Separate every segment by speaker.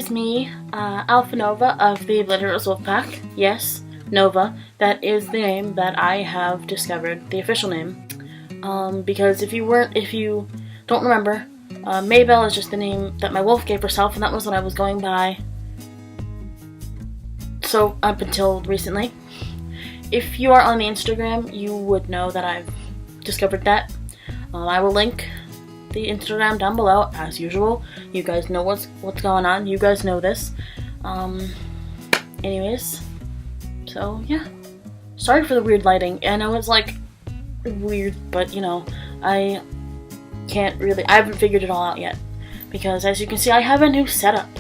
Speaker 1: is me, Alpha Nova of the Obliterates Wolfpack. Yes, Nova. That is the name that I have discovered, the official name. Because if you don't remember, Maybelle is just the name that my wolf gave herself, and that was what I was going by. So up until recently. If you are on the Instagram, you would know that I've discovered that. I will link the Instagram down below, as usual. You guys know what's going on. You guys know this. Anyways, so yeah. Sorry for the weird lighting. I know it's like weird, but you know, I haven't figured it all out yet. Because as you can see, I have a new setup.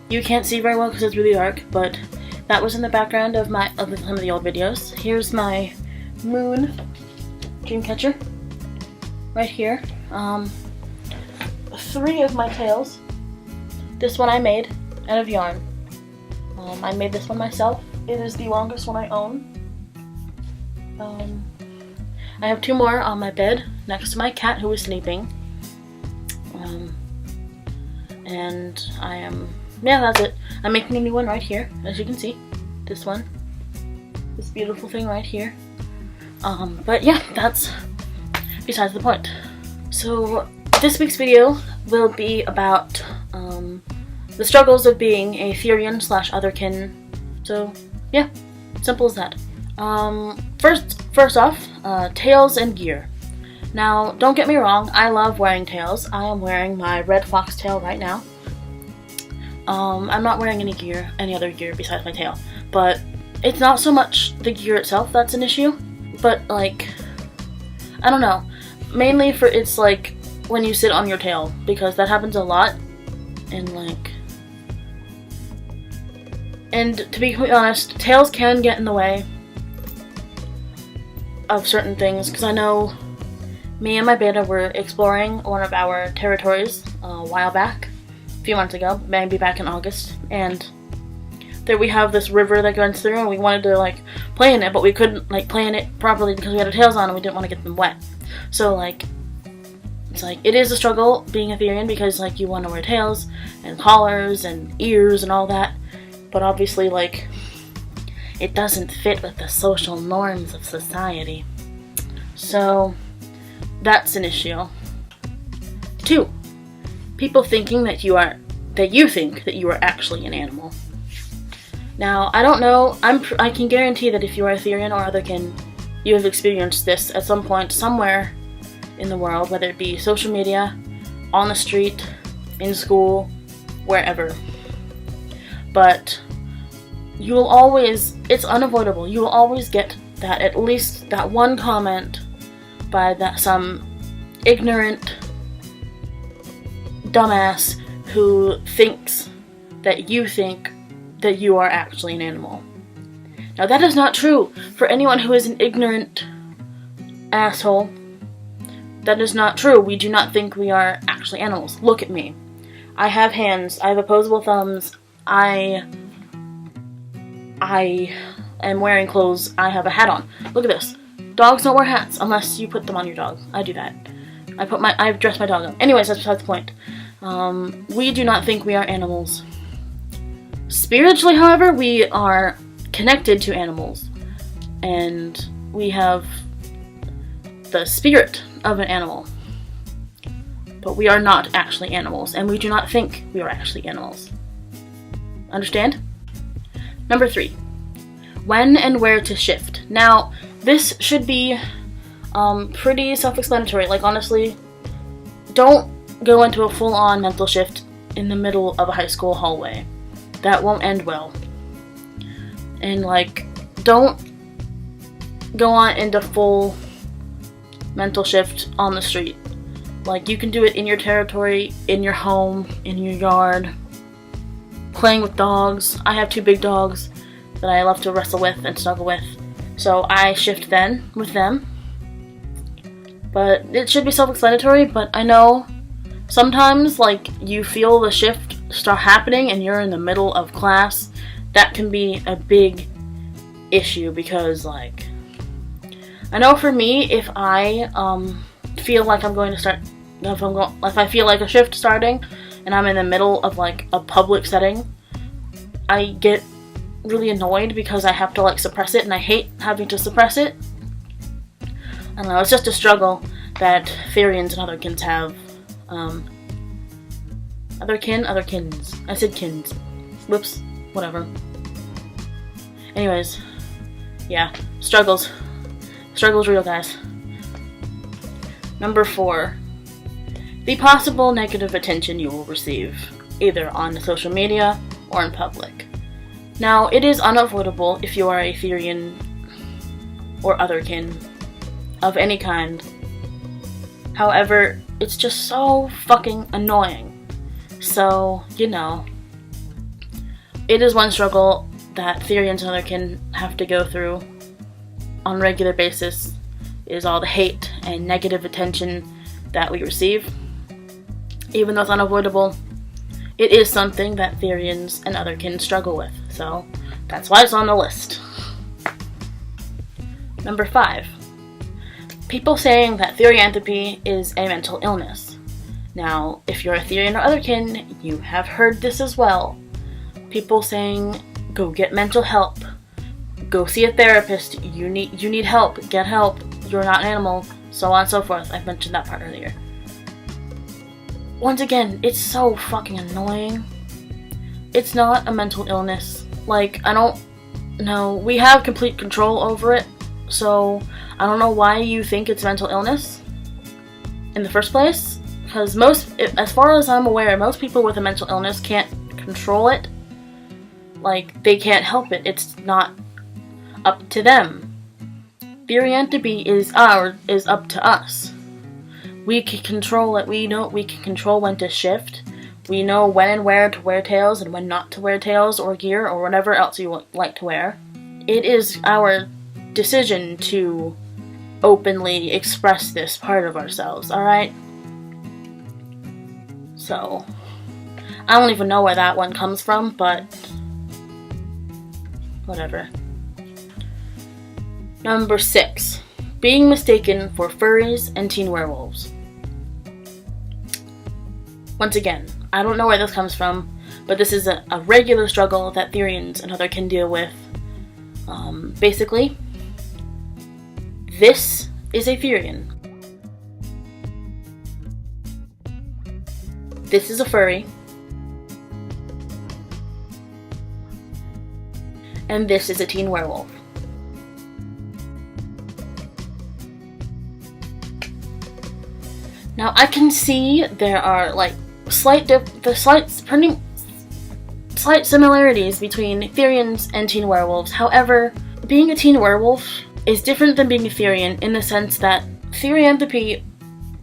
Speaker 1: You can't see very well because it's really dark, but that was in the background of some of the old videos. Here's my moon dreamcatcher right here. 3 of my tails. This one I made out of yarn. I made this one myself. It is the longest one I own. I have 2 more on my bed next to my cat who is sleeping. And yeah, that's it. I'm making a new one right here, as you can see. This one. This beautiful thing right here. But yeah, that's besides the point. So this week's video will be about the struggles of being a Therian / Otherkin. So yeah, simple as that. First off, tails and gear. Now, don't get me wrong, I love wearing tails. I am wearing my red fox tail right now. I'm not wearing any other gear besides my tail. But it's not so much the gear itself that's an issue, but like, I don't know. Mainly it's like when you sit on your tail, because that happens a lot. And to be completely honest, tails can get in the way of certain things, because I know me and my beta were exploring one of our territories a while back, a few months ago, maybe back in August, and there we have this river that goes through, and we wanted to like play in it, but we couldn't like play in it properly because we had our tails on and we didn't want to get them wet. So like, it's like, it is a struggle being a Therian, because like you want to wear tails and collars and ears and all that, but obviously like it doesn't fit with the social norms of society. So that's an issue. 2, people thinking that you think that you are actually an animal. Now, I don't know, I can guarantee that if you are a Therian or Otherkin, you have experienced this at some point, somewhere in the world, whether it be social media, on the street, in school, wherever. But you will always, it's unavoidable, you will always get that, at least that one comment by some ignorant dumbass who thinks that you think that you are actually an animal. Now that is not true for anyone who is an ignorant asshole. That is not true. We do not think we are actually animals. Look at me. I have hands. I have opposable thumbs. I am wearing clothes. I have a hat on. Look at this. Dogs don't wear hats unless you put them on your dog. I do that. I've dressed my dog up. Anyways, that's besides the point. We do not think we are animals. Spiritually, however, we are connected to animals, and we have the spirit of an animal, but we are not actually animals, and we do not think we are actually animals. Understand? Number 3, when and where to shift. Now, this should be pretty self-explanatory. Like, honestly, don't go into a full-on mental shift in the middle of a high school hallway. That won't end well. And like, don't go on into full mental shift on the street. Like, you can do it in your territory, in your home, in your yard, playing with dogs. I have 2 big dogs that I love to wrestle with and snuggle with, so I shift then with them. But it should be self-explanatory, but I know sometimes, like, you feel the shift start happening and you're in the middle of class. That can be a big issue, because like, I know for me, if I feel like I'm going to start, if I feel like a shift starting, and I'm in the middle of like a public setting, I get really annoyed because I have to like suppress it, and I hate having to suppress it. I don't know, it's just a struggle that Therians and Otherkins have. Otherkins. I said kins. Whoops. Whatever. Anyways, yeah, struggles. Struggles real, guys. Number 4. The possible negative attention you will receive, either on social media or in public. Now, it is unavoidable if you are a Therian or Otherkin of any kind. However, it's just so fucking annoying. So, you know, it is one struggle that Therians and Otherkin have to go through on a regular basis, is all the hate and negative attention that we receive. Even though it's unavoidable, it is something that Therians and Otherkin struggle with, so that's why it's on the list. Number 5. People saying that therianthropy is a mental illness. Now, if you're a Therian or Otherkin, you have heard this as well. People saying, go get mental help, go see a therapist, you need help, get help, you're not an animal, so on and so forth. I mentioned that part earlier. Once again, it's so fucking annoying. It's not a mental illness. Like, I don't know, we have complete control over it, so I don't know why you think it's mental illness in the first place, because as far as I'm aware, most people with a mental illness can't control it. Like, they can't help it. It's not up to them. Therianthropy is up to us. We can control it. We can control when to shift. We know when and where to wear tails and when not to wear tails or gear or whatever else you like to wear. It is our decision to openly express this part of ourselves, alright? So, I don't even know where that one comes from, but whatever. Number 6. Being mistaken for furries and teen werewolves. Once again, I don't know where this comes from, but this is a regular struggle that Therians and Otherkin deal with. Basically, this is a Therian. This is a furry. And this is a teen werewolf. Now I can see there are like slight similarities between Therians and teen werewolves. However, being a teen werewolf is different than being a Therian in the sense that therianthropy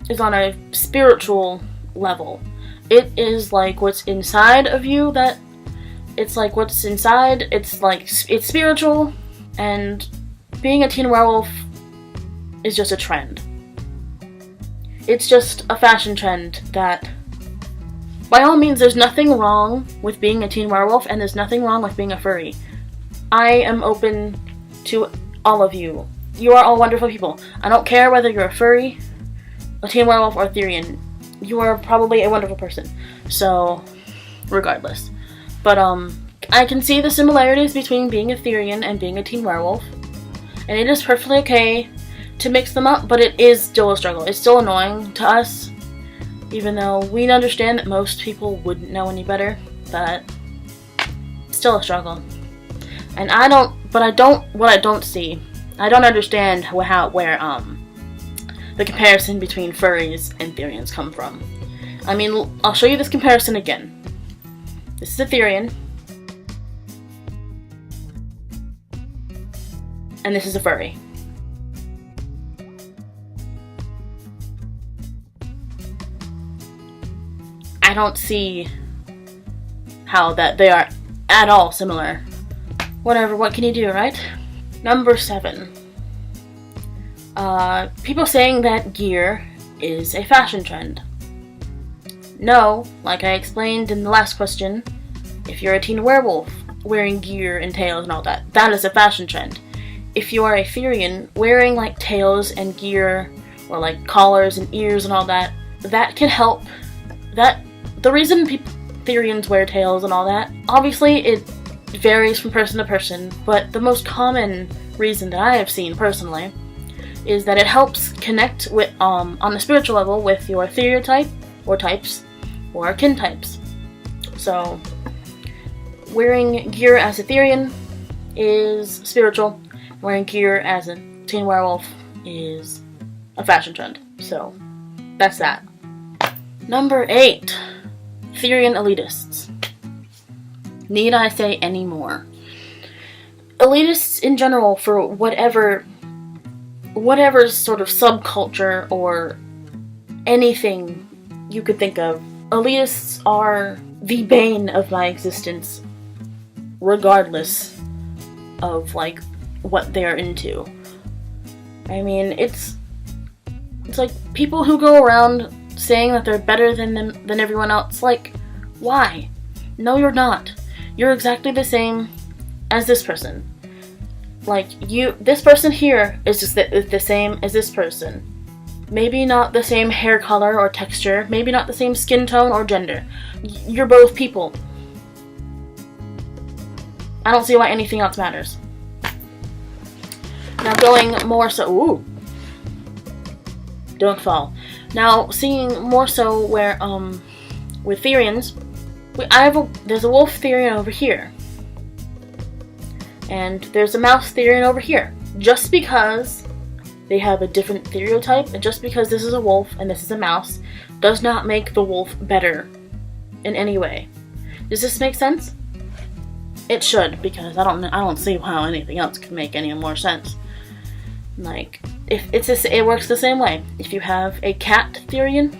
Speaker 1: is on a spiritual level. It is like what's inside of you, that it's like what's inside, it's spiritual, and being a teen werewolf is just a trend. It's just a fashion trend that, by all means, there's nothing wrong with being a teen werewolf, and there's nothing wrong with being a furry. I am open to all of you. You are all wonderful people. I don't care whether you're a furry, a teen werewolf, or a Therian. You are probably a wonderful person. So, regardless. But, I can see the similarities between being a Therian and being a teen werewolf. And it is perfectly okay to mix them up, but it is still a struggle. It's still annoying to us, even though we understand that most people wouldn't know any better, but it's still a struggle. And I don't understand where the comparison between furries and Therians come from. I mean, I'll show you this comparison again. This is a Therian, and this is a furry. I don't see how that they are at all similar. Whatever, what can you do, right? Number 7. People saying that gear is a fashion trend. No, like I explained in the last question, if you're a teen werewolf wearing gear and tails and all that, that is a fashion trend. If you are a Therian wearing like tails and gear or like collars and ears and all that, that can help. the reason Therians wear tails and all that, obviously it varies from person to person, but the most common reason that I have seen personally is that it helps connect with, on the spiritual level, with your stereotype or types or kin types. So wearing gear as a Therian is spiritual. Wearing gear as a teen werewolf is a fashion trend. So that's that. Number 8. Therian elitists. Need I say any more? Elitists in general, for whatever sort of subculture or anything you could think of, elitists are the bane of my existence, regardless of like what they're into. I mean, it's like people who go around saying that they're better than everyone else. Like, why? No, you're not. You're exactly the same as this person. Like, this person here is just the same as this person. Maybe not the same hair color or texture, maybe not the same skin tone or gender. You're both people. I don't see why anything else matters. Now going more so, ooh, don't fall. Now seeing more so where, with Therians, there's a wolf Therian over here. And there's a mouse Therian over here. Just because they have a different stereotype, and just because this is a wolf and this is a mouse, does not make the wolf better in any way. Does this make sense? It should, because I don't see how anything else could make any more sense. Like, it works the same way. If you have a cat Therian,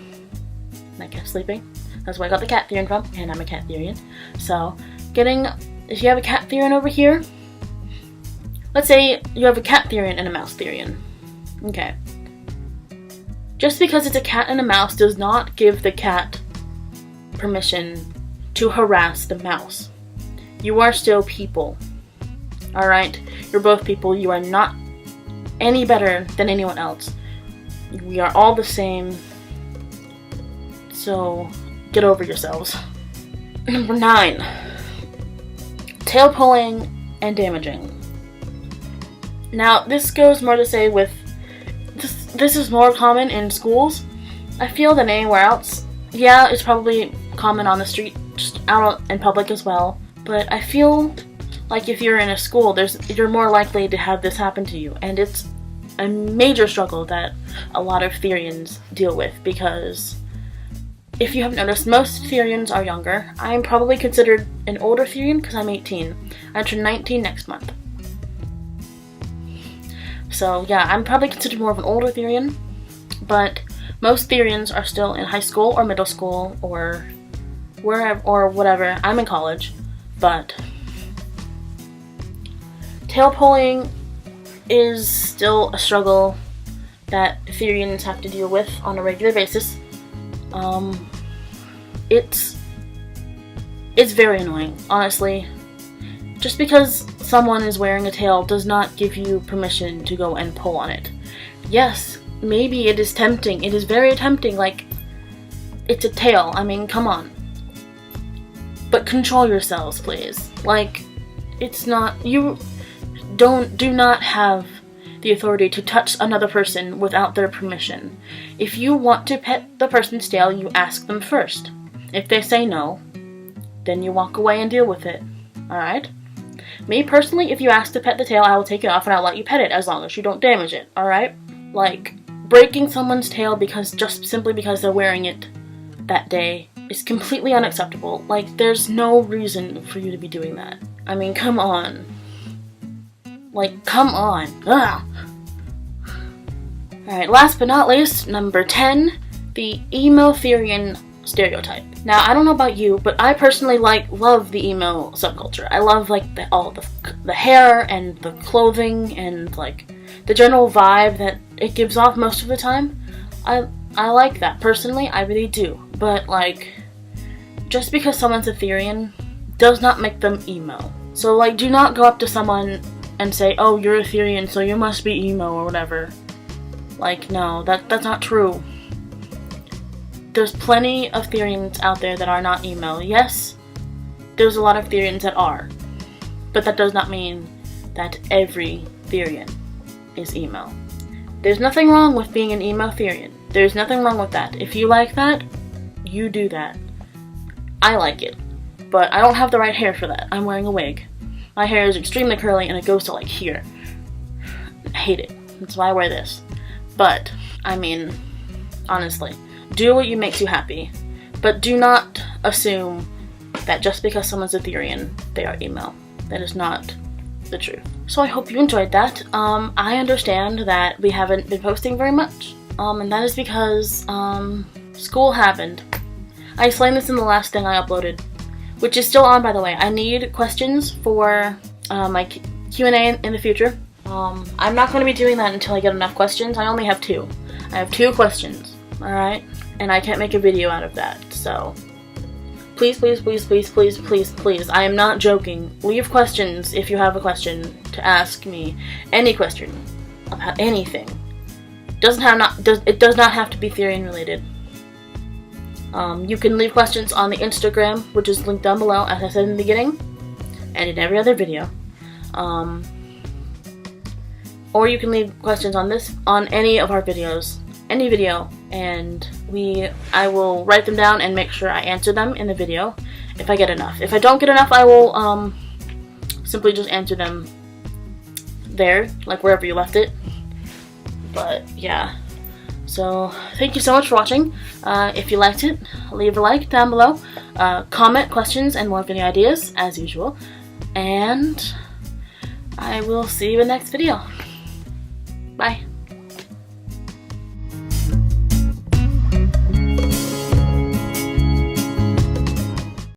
Speaker 1: my cat's sleeping. That's where I got the cat Therian from, and I'm a cat Therian. So, if you have a cat Therian over here, let's say you have a cat Therian and a mouse Therian. Okay. Just because it's a cat and a mouse does not give the cat permission to harass the mouse. You are still people. Alright? You're both people. You are not any better than anyone else. We are all the same. So, get over yourselves. Number 9. Tail pulling and damaging. Now, this goes more to say with... This is more common in schools, I feel, than anywhere else. Yeah, it's probably common on the street, just out in public as well. But I feel like if you're in a school, you're more likely to have this happen to you. And it's a major struggle that a lot of Therians deal with, because if you haven't noticed, most Therians are younger. I'm probably considered an older Therian because I'm 18. I turn 19 next month. So yeah, I'm probably considered more of an older Therian, but most Therians are still in high school or middle school or wherever or whatever. I'm in college, but tail pulling is still a struggle that Therians have to deal with on a regular basis. It's very annoying, honestly. Just because someone is wearing a tail does not give you permission to go and pull on it. Yes, maybe it is tempting. It is very tempting. Like, it's a tail. I mean, come on. But control yourselves, please. Like, it's not... You do not have the authority to touch another person without their permission. If you want to pet the person's tail, you ask them first. If they say no, then you walk away and deal with it. Alright? Me personally, if you ask to pet the tail, I will take it off and I'll let you pet it as long as you don't damage it, alright? Like, breaking someone's tail simply because they're wearing it that day is completely unacceptable. Like, there's no reason for you to be doing that. I mean, come on. Like, come on. Ugh. Alright, last but not least, number 10, the emo Therian stereotype. Now, I don't know about you, but I personally love the emo subculture. I love all the hair and the clothing and like the general vibe that it gives off most of the time. I like that personally. I really do. But like, just because someone's a Therian does not make them emo. So like, do not go up to someone and say, "Oh, you're a Therian, so you must be emo," or whatever. Like, no, that's not true. there's plenty of Therians out there that are not emo. Yes, there's a lot of Therians that are, but that does not mean that every Therian is emo. There's nothing wrong with being an emo Therian. There's nothing wrong with that. If you like that, you do that. I like it, but I don't have the right hair for that. I'm wearing a wig. My hair is extremely curly and it goes to like here. I hate it. That's why I wear this. But, I mean, honestly, do what makes you happy. But do not assume that just because someone's a Therian, they are emo. That is not the truth. So I hope you enjoyed that. I understand that we haven't been posting very much. And that is because, school happened. I explained this in the last thing I uploaded, which is still on, by the way. I need questions for my Q&A in the future. I'm not going to be doing that until I get enough questions. I only have 2. I have 2 questions, alright? And I can't make a video out of that, so please, please, please, please, please, please, please, I am not joking. Leave questions if you have a question to ask me. Any question about anything. It does not have to be Therian related. You can leave questions on the Instagram, which is linked down below, as I said in the beginning, and in every other video. Or you can leave questions on any of our videos, any video, and I will write them down and make sure I answer them in the video if I get enough. If I don't get enough, I will simply just answer them there, like wherever you left it. But yeah. So, thank you so much for watching. If you liked it, leave a like down below. Comment questions and more video ideas, as usual. And I will see you in the next video. Bye.